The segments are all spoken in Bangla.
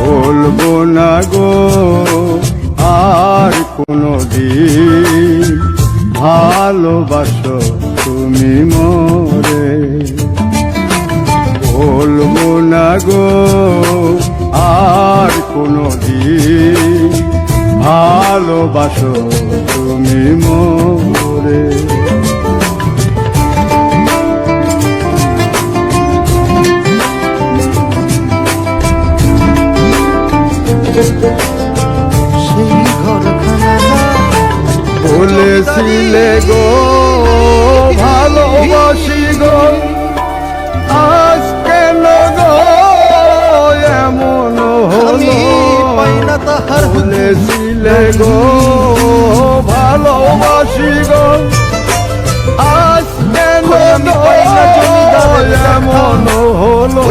বলবো না গো আর কোনদিন ভালোবাসো তুমি মোরে। বলবো না গো আর কোনদিন ভালোবাসো তুমি মোরে। সেই ঘরখানা বলেছিলে গো ভালোবাসি গো, আজ কেন গো এমন হলো? বলেছিলে গো ভালোবাসি গো, আজ কেন গো এমন হলো?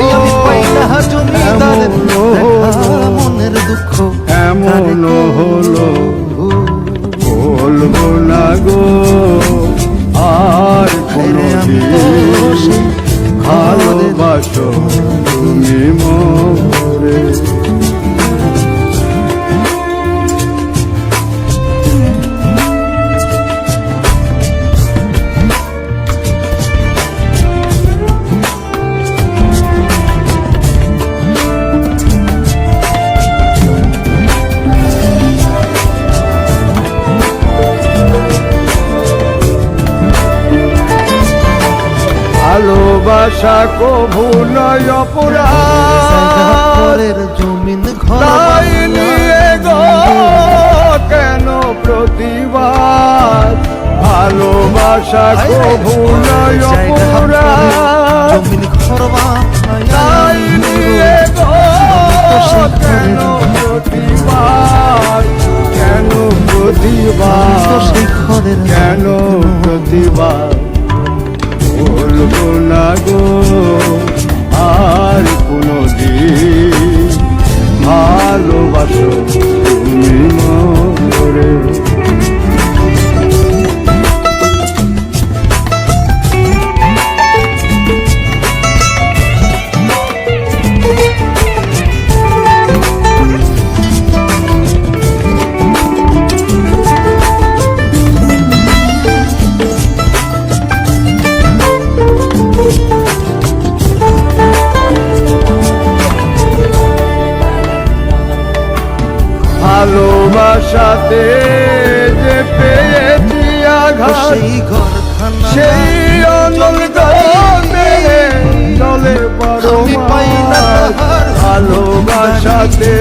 মনের দুঃখ এমন হলো। বলবো না গো আর কোনদিন ভালোবাসো তুমি মোরে। ভালোবাসা কভু নয় অপরাধ, জমিন তাই নিয়ে গো কেন প্রতিবাদ? ভালোবাসা কভু নয় অপরাধ, তাই নিয়ে গো কেন প্রতিবাদ? কেন প্রতিবাদ? কেন প্রতিবাদ? বলবো না গো আর কোনদিন ভালোবাসো তুমি মোরে। ভালোবাসাতে যে পেয়েছি আঘাত, সেই অনল গনে চলে বড় মাছ। ভালোবাসাতে